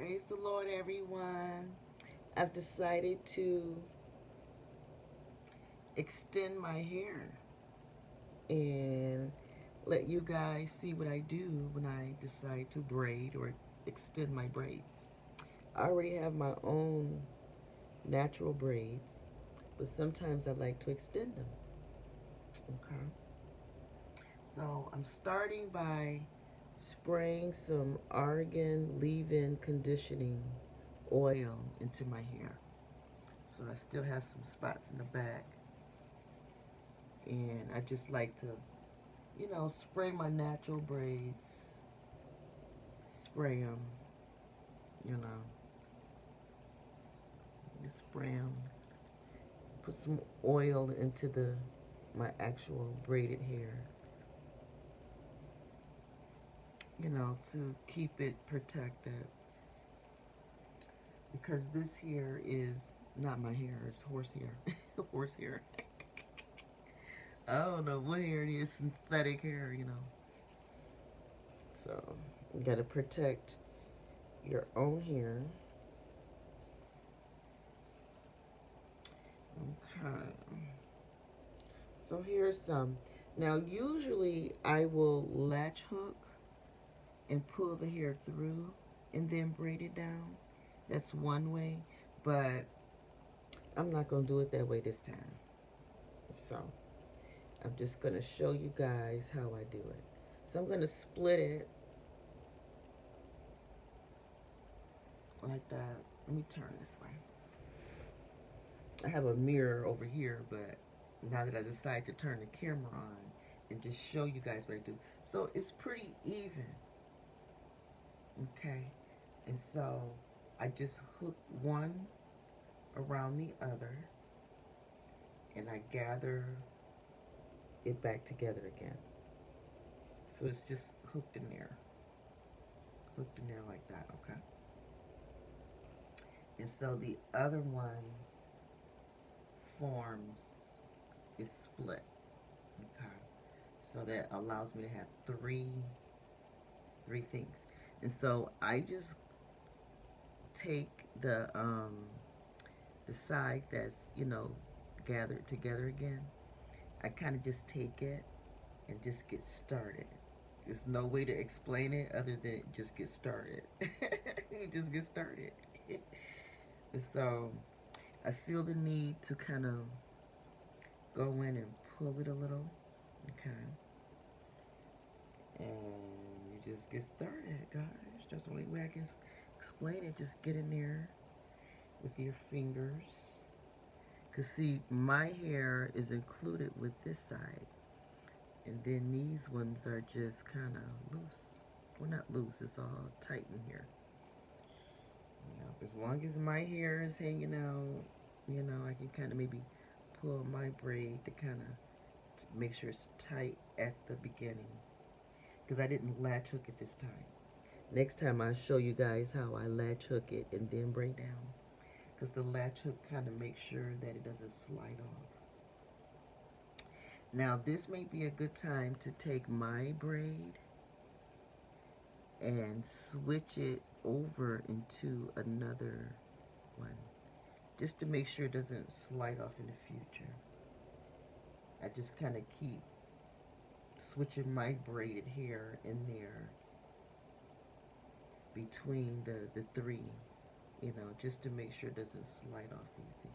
Praise the Lord, everyone. I've decided to extend my hair and let you guys see what I do when I decide to braid or extend my braids. I already have my own natural braids, but sometimes I like to extend them. Okay. So I'm starting by spraying some argan leave-in conditioning oil into my hair. So I still have some spots in the back. And I just like to, spray my natural braids, spray them, you know, just spray them, put some oil into my actual braided hair, to keep it protected. Because this hair is not my hair, it's horse hair. Horse hair. I don't know what hair it is, synthetic hair. So you gotta protect your own hair. Okay. So here's some. Now usually I will latch hook and pull the hair through and then braid it down. That's one way, but I'm not gonna do it that way this time. So I'm just gonna show you guys how I do it. So I'm gonna split it like that. Let me turn this way. I have a mirror over here, but now that I decide to turn the camera on and just show you guys what I do. So it's pretty even, okay? And so I just hook one around the other and I gather it back together again. So it's just hooked in there like that, okay? And so the other one forms is split, okay? So that allows me to have three things. And so I just take the side that's, gathered together again. I kind of just take it and just get started. There's no way to explain it other than just get started. You just get started. So I feel the need to kind of go in and pull it a little, okay? And you just get started, guys. That's the only way I can explain it. Just get in there with your fingers. Because, see, my hair is included with this side. And then these ones are just kind of loose. Well, not loose, it's all tight in here. As long as my hair is hanging out, I can kind of maybe pull my braid to kind of make sure it's tight at the beginning. Because I didn't latch hook it this time. Next time I'll show you guys how I latch hook it and then braid down. Because the latch hook kind of makes sure that it doesn't slide off. Now this may be a good time to take my braid and switch it over into another one. Just to make sure it doesn't slide off in the future. I just kind of keep switching my braided hair in there between the three, just to make sure it doesn't slide off easy.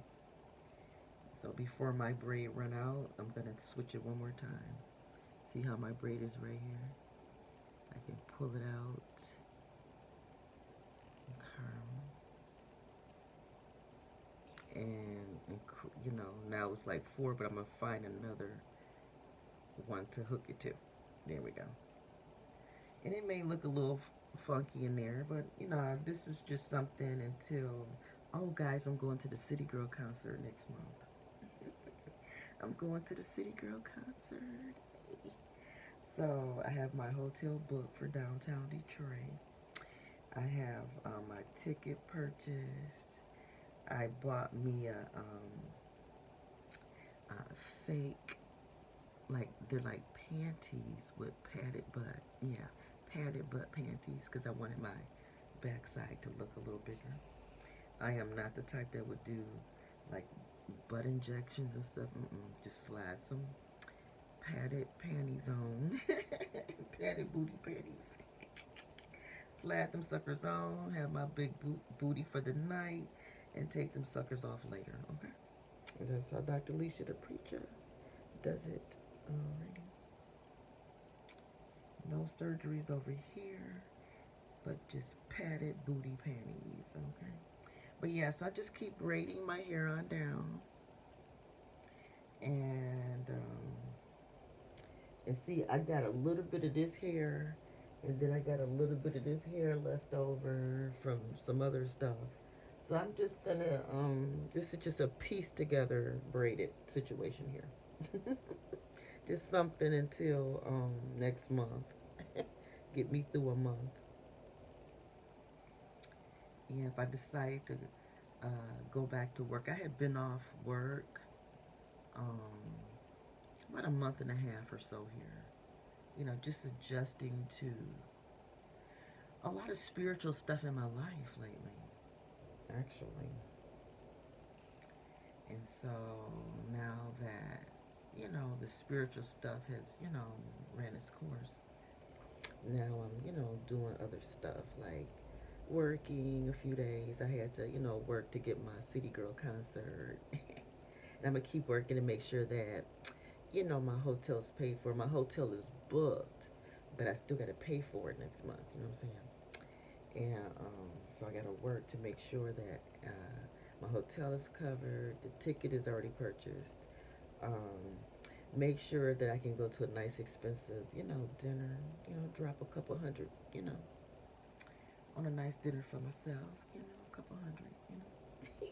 So before my braid run out, I'm going to switch it one more time. See how my braid is right here? I can pull it out. Okay. And now it's like 4, but I'm going to find another one to hook it to. There we go. And it may look a little funky in there, but this is just something until, oh guys, I'm going to the City Girl concert next month. I'm going to the City Girl concert. So I have my hotel booked for downtown Detroit. I have my ticket purchased. I bought me a fake, like they're like panties with padded butt. Yeah, padded butt panties because I wanted my backside to look a little bigger. I am not the type that would do like butt injections and stuff. Just slide some padded panties on. Padded booty panties. Slide them suckers on, have my big booty for the night, and take them suckers off later, okay? That's how Dr. Leisha the Preacher does it already. No surgeries over here, but just padded booty panties, okay? But yeah, so I just keep braiding my hair on down. And see, I got a little bit of this hair, and then I got a little bit of this hair left over from some other stuff. So I'm just gonna, this is just a piece together braided situation here. Just something until next month. Get me through a month. Yeah, if I decide to go back to work, I had been off work um, about a month and a half or so here. You know, just adjusting to a lot of spiritual stuff in my life lately, actually. And so now that, you know, the spiritual stuff has, you know, ran its course, now I'm, you know, doing other stuff like working a few days. I had to, you know, work to get my City Girl concert. And I'm going to keep working to make sure that, you know, my hotel is paid for. My hotel is booked, but I still got to pay for it next month. You know what I'm saying? And so I got to work to make sure that my hotel is covered, the ticket is already purchased. Make sure that I can go to a nice, expensive, you know, dinner. You know, drop a couple hundred, you know, on a nice dinner for myself. You know, a couple hundred. You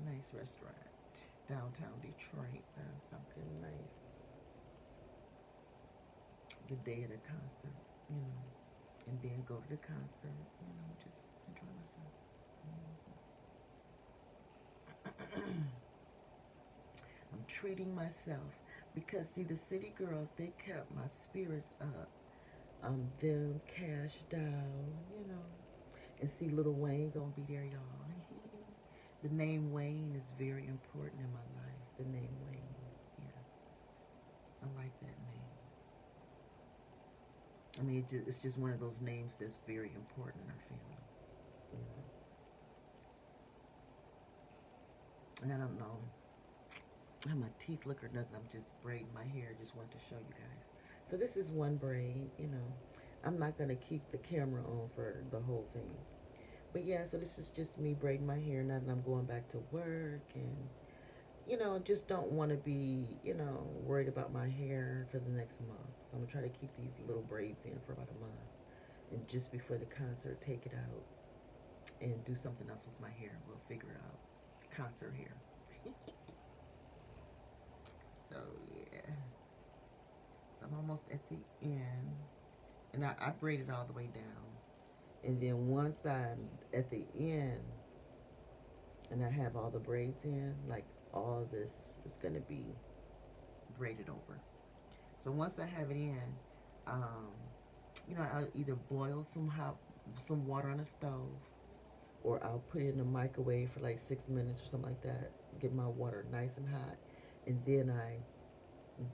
know, nice restaurant downtown Detroit. Something nice. The day of the concert. You know. And then go to the concert, you know, just enjoy myself. I'm treating myself because, see, the City Girls, they kept my spirits up. Them Cash Down, you know, and see, Little Wayne gonna be there, y'all. The name Wayne is very important in my life. The name Wayne, yeah, I like that name. I mean, it's just one of those names that's very important in our family. You know? And I don't know how my teeth look or nothing. I'm just braiding my hair. Just want to show you guys. So this is one braid, you know. I'm not going to keep the camera on for the whole thing. But yeah, so this is just me braiding my hair now that I'm going back to work. And, you know, just don't want to be, you know, worried about my hair for the next month. So I'm going to try to keep these little braids in for about a month. And just before the concert, take it out and do something else with my hair. We'll figure it out. Concert hair. So, yeah. So I'm almost at the end. And I braided all the way down. And then once I'm at the end and I have all the braids in, like all this is going to be braided over. So once I have it in, you know, I'll either boil some water on the stove, or I'll put it in the microwave for like 6 minutes or something like that. Get my water nice and hot, and then I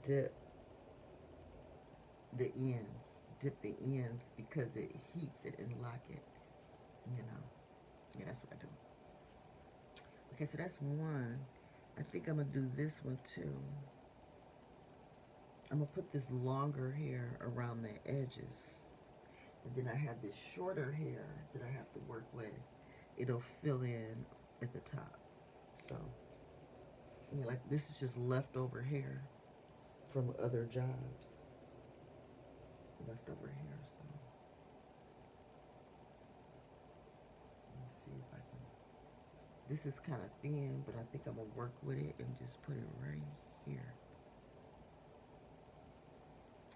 dip the ends. Dip the ends because it heats it and lock it. You know, yeah, that's what I do. Okay, so that's one. I think I'm gonna do this one too. I'm gonna put this longer hair around the edges. And then I have this shorter hair that I have to work with. It'll fill in at the top. So, I mean, like, this is just leftover hair from other jobs. Leftover hair, so. Let me see if I can. This is kind of thin, but I think I'm going to work with it and just put it right here.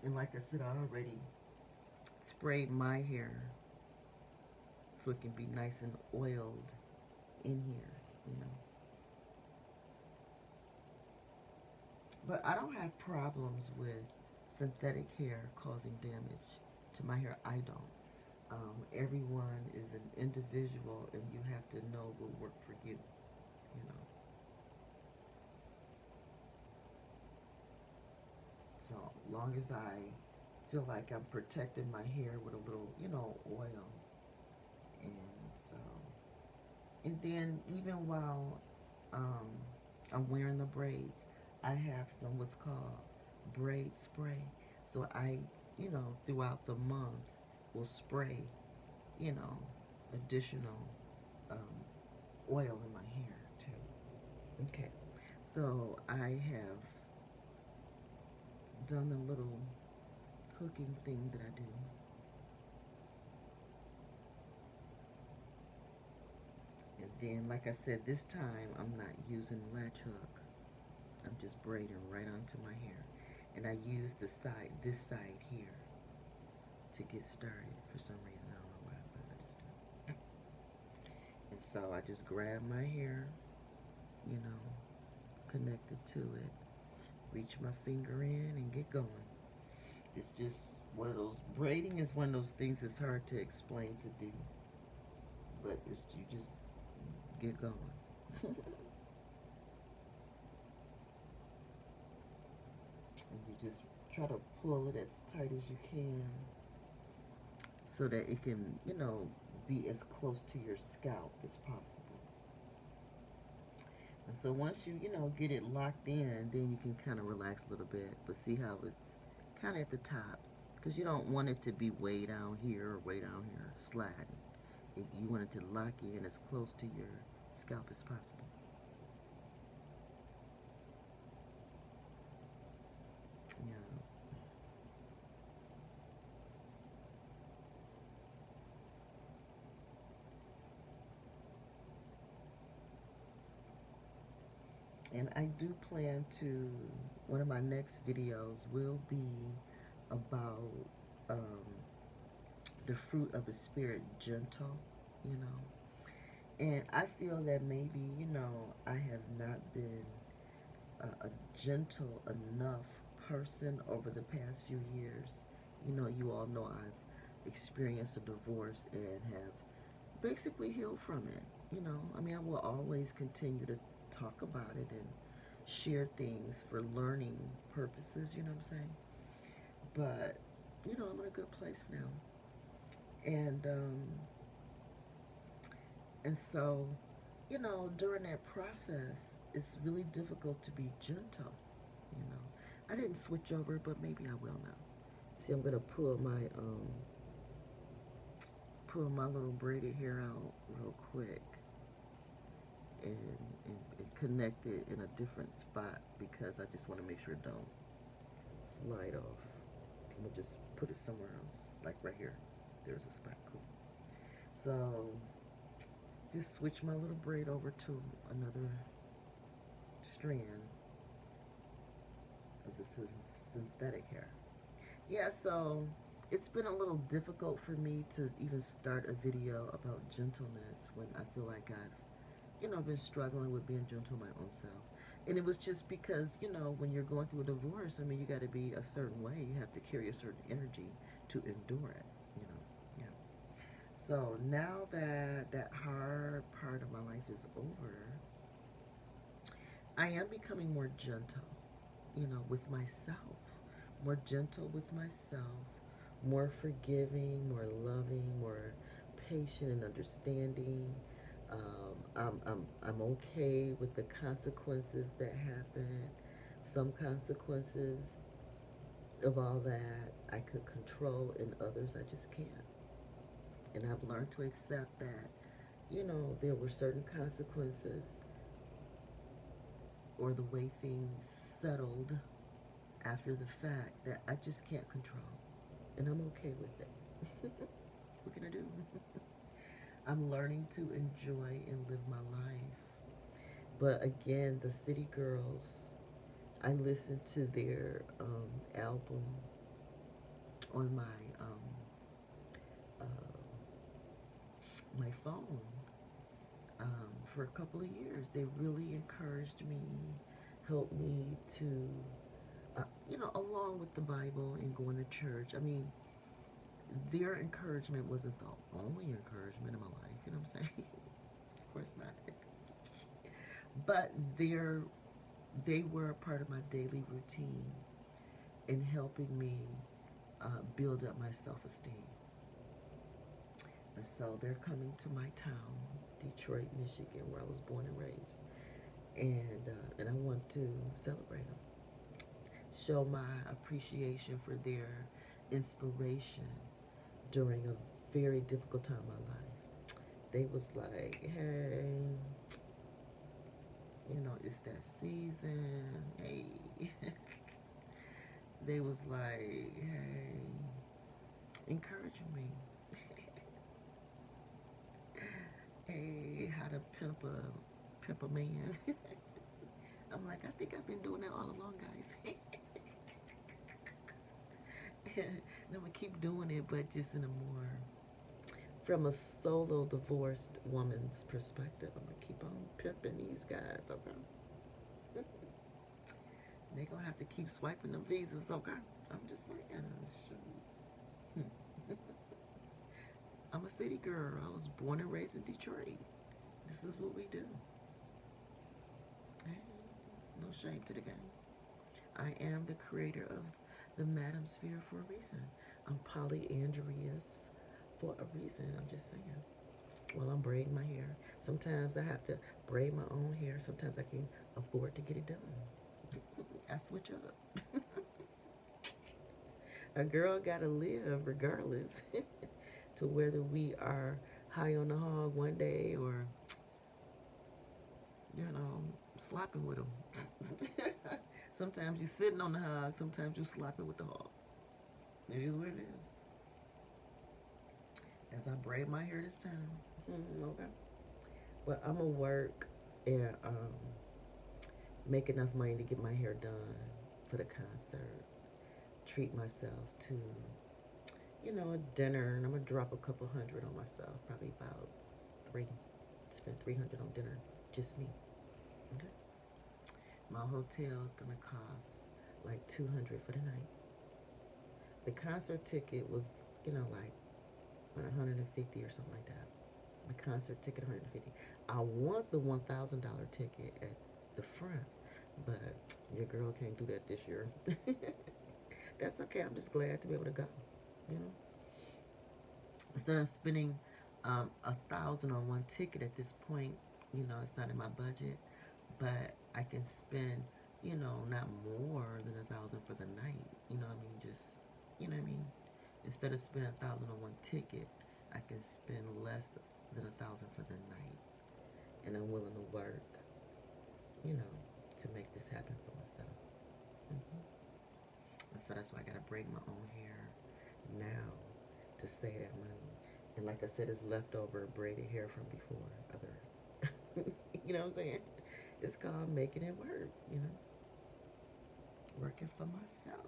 And like I said, I already sprayed my hair so it can be nice and oiled in here, you know. But I don't have problems with synthetic hair causing damage to my hair. I don't. everyone is an individual and you have to know what worked for you, you know. So long as I feel like I'm protecting my hair with a little, oil. And so, and then even while um, I'm wearing the braids, I have some what's called braid spray. So I, throughout the month will spray, you know, additional um, oil in my hair too. Okay. So I have done the little hooking thing that I do. And then, like I said, this time I'm not using latch hook. I'm just braiding right onto my hair. And I use this side here to get started for some reason. I don't know why, but I just do. And so I just grab my hair, you know, connect it to it, reach my finger in and get going. It's just one of those, braiding is one of those things that's hard to explain to do, but it's, you just get going. And you just try to pull it as tight as you can so that it can, be as close to your scalp as possible. And so once you, get it locked in, then you can kind of relax a little bit. But see how it's kind of at the top, because you don't want it to be way down here or way down here sliding. You want it to lock in as close to your scalp as possible. Yeah. And I do plan to, one of my next videos will be about um, the fruit of the spirit, gentle, you know. And I feel that maybe, I have not been a gentle enough person over the past few years. You all know I've experienced a divorce and have basically healed from it. I mean, I will always continue to talk about it and share things for learning purposes, you know what I'm saying? But, I'm in a good place now. And so, during that process, it's really difficult to be gentle, you know. I didn't switch over, but maybe I will now. See, I'm gonna pull my little braided hair out real quick and, and connect it in a different spot because I just want to make sure it don't slide off. I'm gonna just put it somewhere else, like right here. There's a spot, cool. So just switch my little braid over to another strand of the synthetic hair. Yeah, so it's been a little difficult for me to even start a video about gentleness when I feel like I've, been struggling with being gentle my own self. And it was just because, when you're going through a divorce, I mean, you got to be a certain way. You have to carry a certain energy to endure it, you know. Yeah. So now that that hard part of my life is over, I am becoming more gentle, with myself. More gentle with myself, more forgiving, more loving, more patient and understanding. I'm okay with the consequences that happen. Some consequences of all that I could control, and others I just can't. And I've learned to accept that, there were certain consequences or the way things settled after the fact that I just can't control. And I'm okay with it. What can I do? I'm learning to enjoy and live my life. But again, the City Girls, I listened to their album on uh, my phone for a couple of years. They really encouraged me, helped me to, along with the Bible and going to church. I mean, their encouragement wasn't the only encouragement in my life, you know what I'm saying? Of course not. But they were a part of my daily routine in helping me build up my self-esteem. And so they're coming to my town, Detroit, Michigan, where I was born and raised, and I want to celebrate them, show my appreciation for their inspiration during a very difficult time in my life. They was like, hey, it's that season. Hey, they was like, hey, encouraging me. Hey, how to pimp a man. I'm like, I think I've been doing that all along, guys. And I'm gonna keep doing it, but just in a more from a solo divorced woman's perspective. I'm gonna keep on pimping these guys, okay? They gonna have to keep swiping them visas, okay? I'm just saying, shoot. I'm a city girl. I was born and raised in Detroit. This is what we do. Hey, no shame to the game. I am the creator of the Madam Sphere for a reason. I'm polyandrous for a reason. I'm just saying. Well, I'm braiding my hair. Sometimes I have to braid my own hair. Sometimes I can afford to get it done. I switch up. A girl gotta live regardless to whether we are high on the hog one day or, you know, slopping with them. Sometimes you sitting on the hog, sometimes you slopping with the hog. It is what it is. As I braid my hair this time. Okay. Well, I'm gonna work and make enough money to get my hair done for the concert. Treat myself to, a dinner, and I'm gonna drop a couple hundred on myself. Probably about three. Spend 300 on dinner, just me. Okay. My hotel is gonna cost like 200 for the night. The concert ticket was, like 150 or something like that. The concert ticket 150. I want the $1,000 ticket at the front, but your girl can't do that this year. That's okay. I'm just glad to be able to go. You know, instead of spending 1,000 on one ticket at this point, it's not in my budget, but I can spend, not more than 1,000 for the night. You know what I mean? Just, you know what I mean? Instead of spending 1,000 on one ticket, I can spend less than 1,000 for the night, and I'm willing to work, to make this happen for myself. Mm-hmm. And so that's why I gotta braid my own hair now to save that money. And like I said, it's leftover braided hair from before. Other, you know what I'm saying? It's called making it work. Working for myself.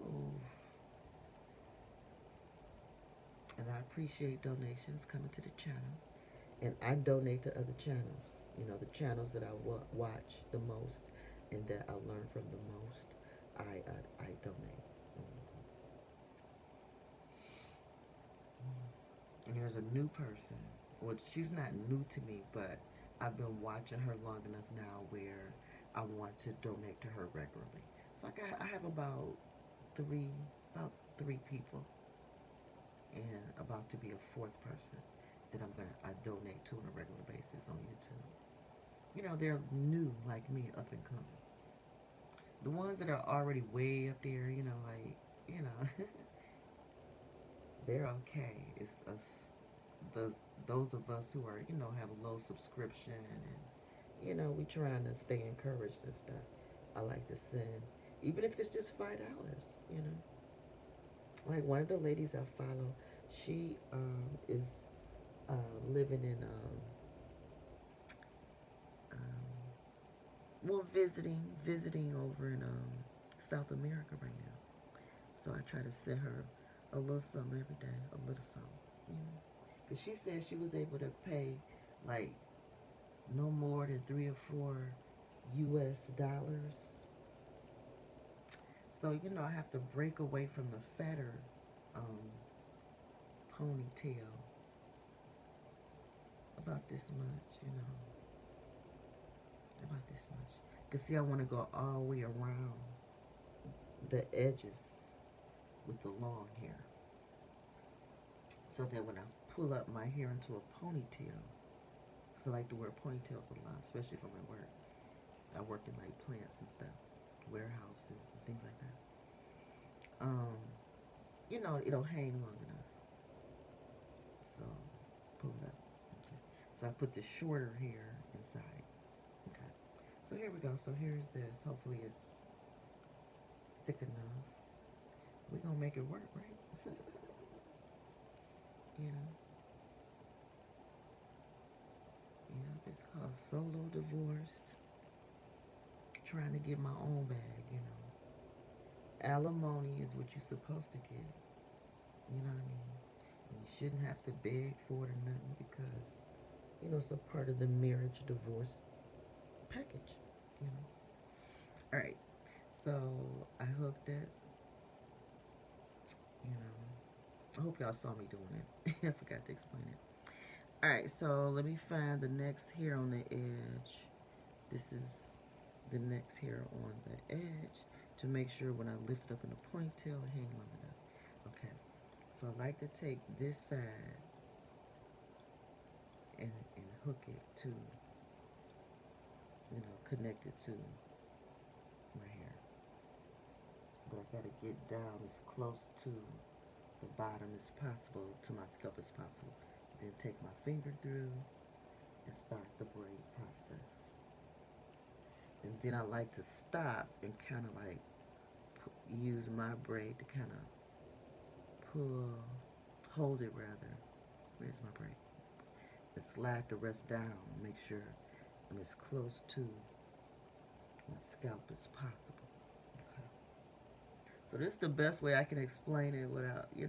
And I appreciate donations coming to the channel. And I donate to other channels. The channels that I watch the most and that I learn from the most, I donate. And there's a new person. Well, she's not new to me, but I've been watching her long enough now where I want to donate to her regularly. So I have three about three people, and about to be a fourth person that I donate to on a regular basis on YouTube. They're new like me, up and coming. The ones that are already way up there, they're okay. It's us, the those of us who are, have a low subscription, and we trying to stay encouraged and stuff. I like to send, even if it's just $5. Like one of the ladies I follow, she is living in well, visiting over in South America right now. So I try to send her a little something every day, a little something. Because she said she was able to pay like no more than 3 or 4 US dollars. So I have to break away from the fatter um, ponytail about this much, about this much. Because see, I want to go all the way around the edges with the long hair. So that when I pull up my hair into a ponytail, because I like to wear ponytails a lot, especially for my work. I work in like plants and stuff, warehouses and things like that. It'll hang long enough. So pull it up. Okay. So I put the shorter hair inside. Okay. So here we go. So here's this. Hopefully it's thick enough. We're gonna make it work, right? you know. Yeah, it's called Solo Divorced. Trying to get my own bag. Alimony is what you're supposed to get. You know what I mean? And you shouldn't have to beg for it or nothing because, it's a part of the marriage divorce package, you know. All right. So I hooked it, you know. I hope y'all saw me doing it. I forgot to explain it. All right. So let me find the next hair on the edge. This is the next hair on the edge to make sure when I lift it up in a ponytail, it hangs long enough. Okay. So I like to take this side and hook it to, connect it to my hair. But I gotta get down as close to the bottom as possible, to my scalp as possible. Then take my finger through and start the braid process. And then I like to stop and kind of like use my braid to kind of hold it rather. Where's my braid? And slide the rest down. Make sure I'm as close to my scalp as possible. Okay. So this is the best way I can explain it without, you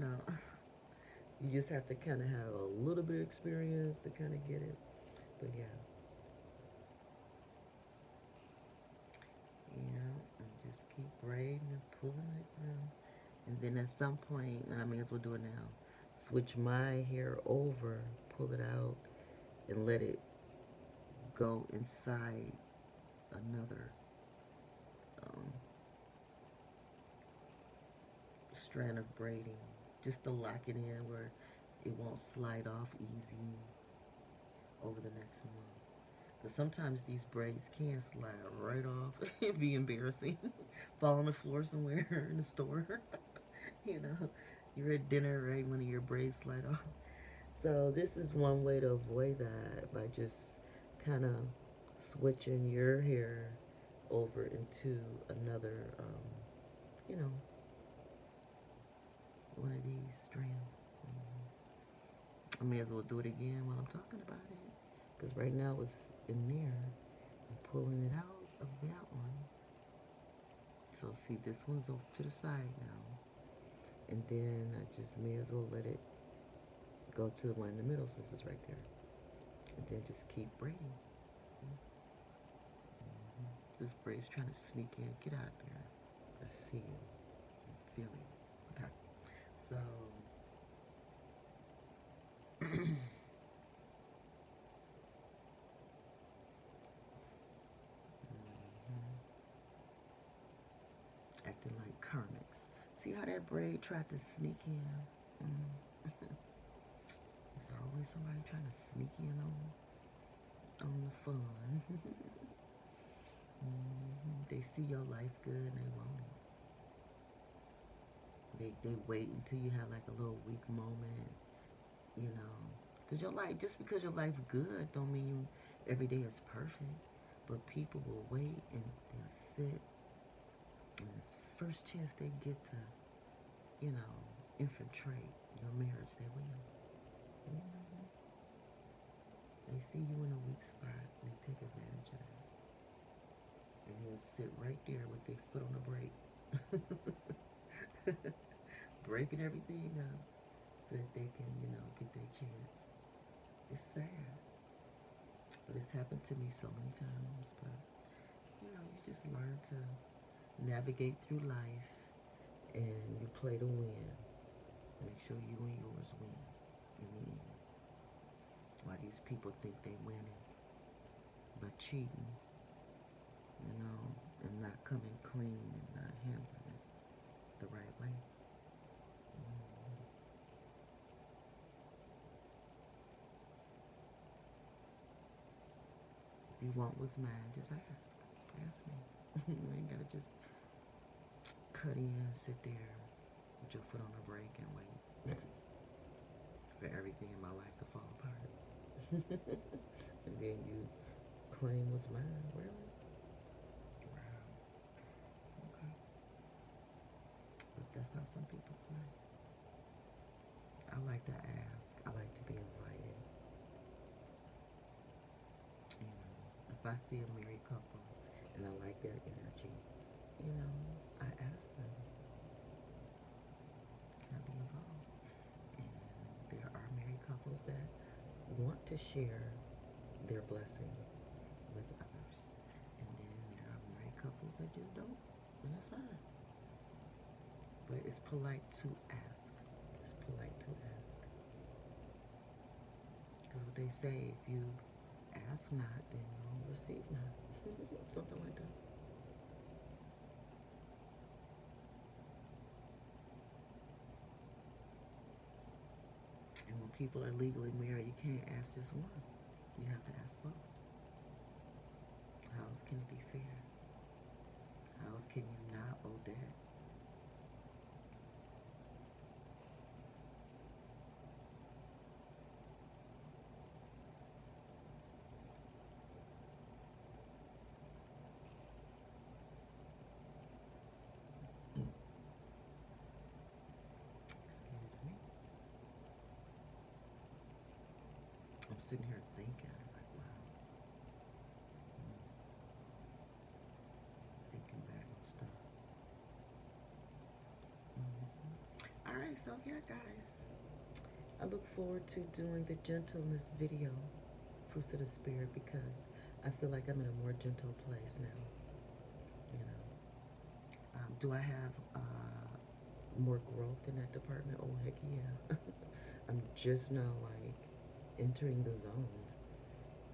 just have to kind of have a little bit of experience to kind of get it. But yeah. And just keep braiding and pulling it through. And then at some point, and I may as well do it now, switch my hair over, pull it out, and let it go inside another strand of braiding, just to lock it in where it won't slide off easy over the next month. Because sometimes these braids can slide right off. It'd be embarrassing. Fall on the floor somewhere in the store. You're at dinner, right? One of your braids slide off. So this is one way to avoid that by just kind of switching your hair over into another, one of these strands. I may as well do it again while I'm talking about it. Because right now it's in there. I'm pulling it out of that one. So see, this one's off to the side now. And then I just may as well let it go to the one in the middle since it's right there. And then just keep braiding. This braid's trying to sneak in. Get out of there. I see you. I feel it. Okay. So acting like Kermix. See how that braid tried to sneak in? There's always somebody trying to sneak in on the fun. They see your life good and they want it. They wait until you have like a little weak moment, Because your life, just because your life's good don't mean every day is perfect. But people will wait and they'll sit, and it's the first chance they get to, infiltrate your marriage, they will. They see you in a weak spot, and they take advantage of that. And they'll sit right there with their foot on the brake. Breaking everything up so that they can, get their chance. It's sad. But it's happened to me so many times. But, you just learn to navigate through life and you play to win. Make sure you and yours win. I mean, why these people think they winning, but cheating, you know, and not coming clean and not handling it the right way. Mm-hmm. If you want what's mine, just ask. Ask me. You ain't gotta just cut in, sit there, with your foot on the brake and wait for everything in my life to fall apart. And then you claim what's mine. Really? Wow. Okay. But that's how some people play. I like to ask. I like to be invited. You know, if I see a married couple and I like their energy, you know, I ask them, can I be involved? And there are married couples that want to share their blessing with others. And then there are married couples that just don't. And that's fine. But it's polite to ask. It's polite to ask. Because what they say, if you ask not, then you'll receive not. Something like that. And when people are legally married, you can't ask just one. You have to ask both. How else can it be fair? How else can you not owe debt? Excuse me. I'm sitting here thinking, like, wow, thinking back on stuff. All right, so yeah, guys, I look forward to doing the gentleness video, fruits of the spirit, because I feel like I'm in a more gentle place now. You know, do I have more growth in that department? Oh heck yeah! I'm just now like entering the zone,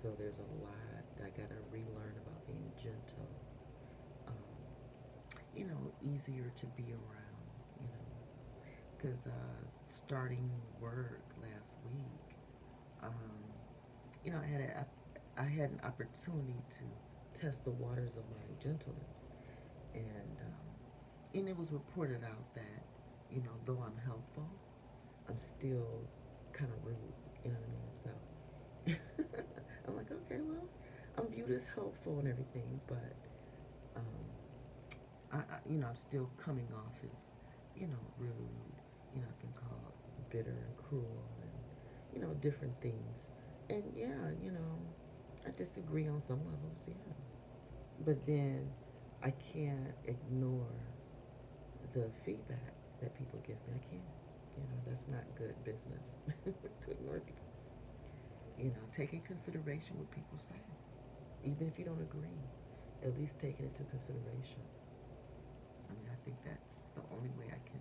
so there's a lot that I gotta relearn about being gentle. You know, easier to be around. You know, because starting work last week, um, you know, I had an opportunity to test the waters of my gentleness, and it was reported out that, you know, though I'm helpful, I'm still kind of rude. You know what I mean? So I'm like, okay, well, I'm viewed as helpful and everything, but um, you know, I'm still coming off as, you know, rude. You know, I've been called bitter and cruel and, you know, different things. And yeah, you know, I disagree on some levels, yeah. But then I can't ignore the feedback that people give me. I can't. You know, that's not good business to ignore people. You know, take in consideration what people say. Even if you don't agree, at least take it into consideration. I mean, I think that's the only way I can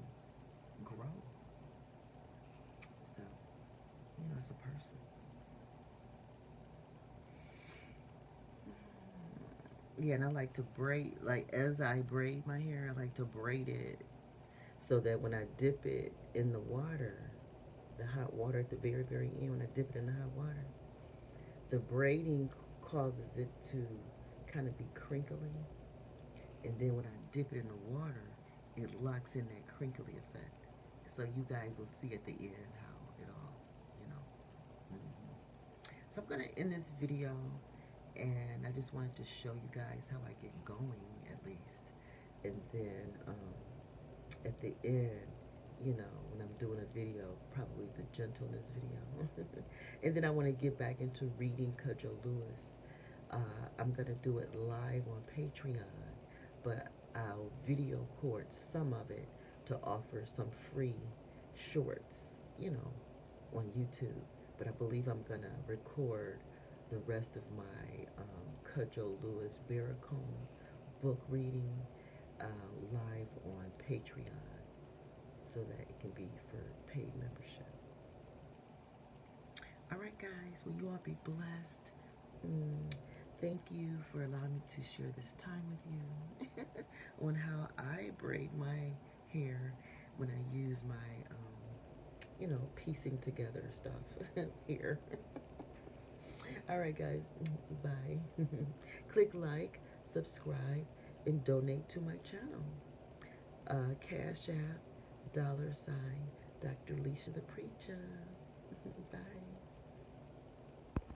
grow. So, you know, as a person. Yeah, and I like to braid, like as I braid my hair, I like to braid it so that when I dip it in the water, the hot water at the very, very end, when I dip it in the hot water, the braiding causes it to kind of be crinkly. And then when I dip it in the water, it locks in that crinkly effect. So you guys will see at the end how it all, you know. So I'm gonna end this video, and I just wanted to show you guys how I get going at least, and then at the end, you know, when I'm doing a video, probably the gentleness video, and then I want to get back into reading Cudjoe Lewis. I'm gonna do it live on Patreon, but I'll video record some of it to offer some free shorts, you know, on YouTube. But I believe I'm gonna record the rest of my Cudjoe Lewis Barracombe book reading live on Patreon so that it can be for paid membership. All right, guys. Will you all be blessed? Mm, thank you for allowing me to share this time with you on how I braid my hair when I use my, piecing together stuff here. All right, guys. Bye. Click like, subscribe, and donate to my channel. Cash App, dollar sign, Dr. Leisha the Preacher. Bye.